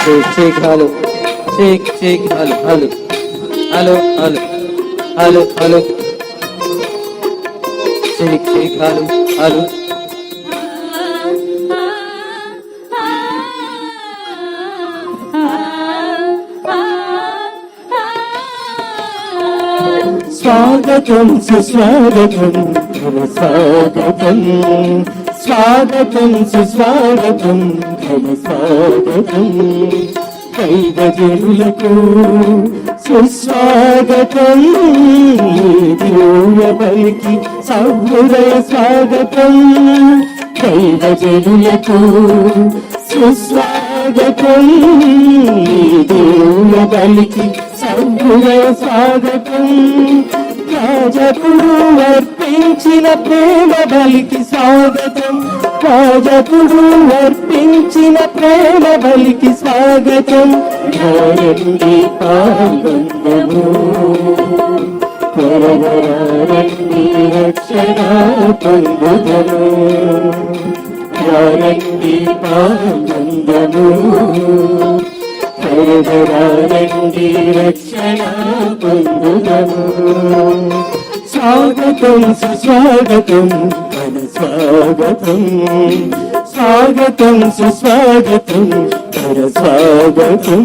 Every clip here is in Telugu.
check, hello, check, hello, check, hello. స్వాగతం సుస్వాగతం ఘన స్వాగతం, స్వాగతం సుస్వాగతం ఘన స్వాగతం, దైవజనులకు సుస్వాగతం, దివ్య పలికి సహృదయ స్వాగతం, దైవజనులకు సుస్వాగతం, దివ్య పలికి సహృదయ స్వాగతం, యాజకుడు అర్పించిన ప్రేమ బలికి స్వాగతం, యాజకుడు అర్పించిన ప్రేమ బలికి స్వాగతం, రండి పాల్గొందము, రండి రక్షణ పొందుదము, రండి పాల్గొందము, రండి రక్షణ పొందుదము. స్వాగతం సుస్వాగతం ఘన స్వాగతం, స్వాగతం సుస్వాగతం ఘన స్వాగతం.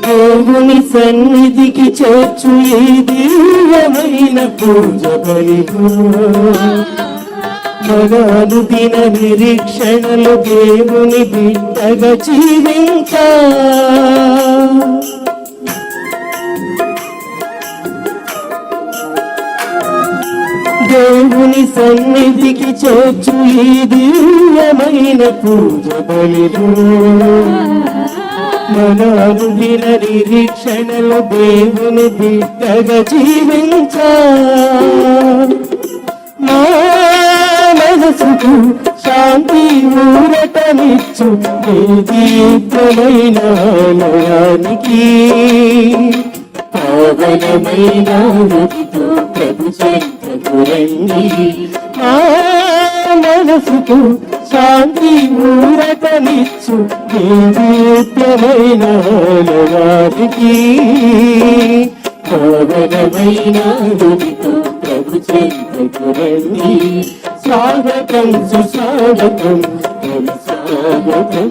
దేవుని సన్నిధికి చేర్చు ఈ దివ్యమైన పూజ బలికు, మగాను దిన నిరీక్షణలు దేవుని బిడ్డగా జీవించా, దేవుని సన్నిధికి చేర్చు ఈ దివ్యమైన పూజ బలికు, మనాను దిన నిరీక్షణలు దేవుని బిడ్డగా జీవించా, మా మనసుకు శాంతి ఊరటనిచ్చు దీప్తమైన ఆలయానికి, పావనమైన రుచితో ప్రభు చెంతకు రండి, మా మనసుకు శాంతి ఊరటనిచ్చు దీప్తమైన ఆలయానికి, పావనమైన రుచితో ప్రభు చెంతకు రండి. స్వాగతం సుస్వాగతం ఘన స్వాగతం.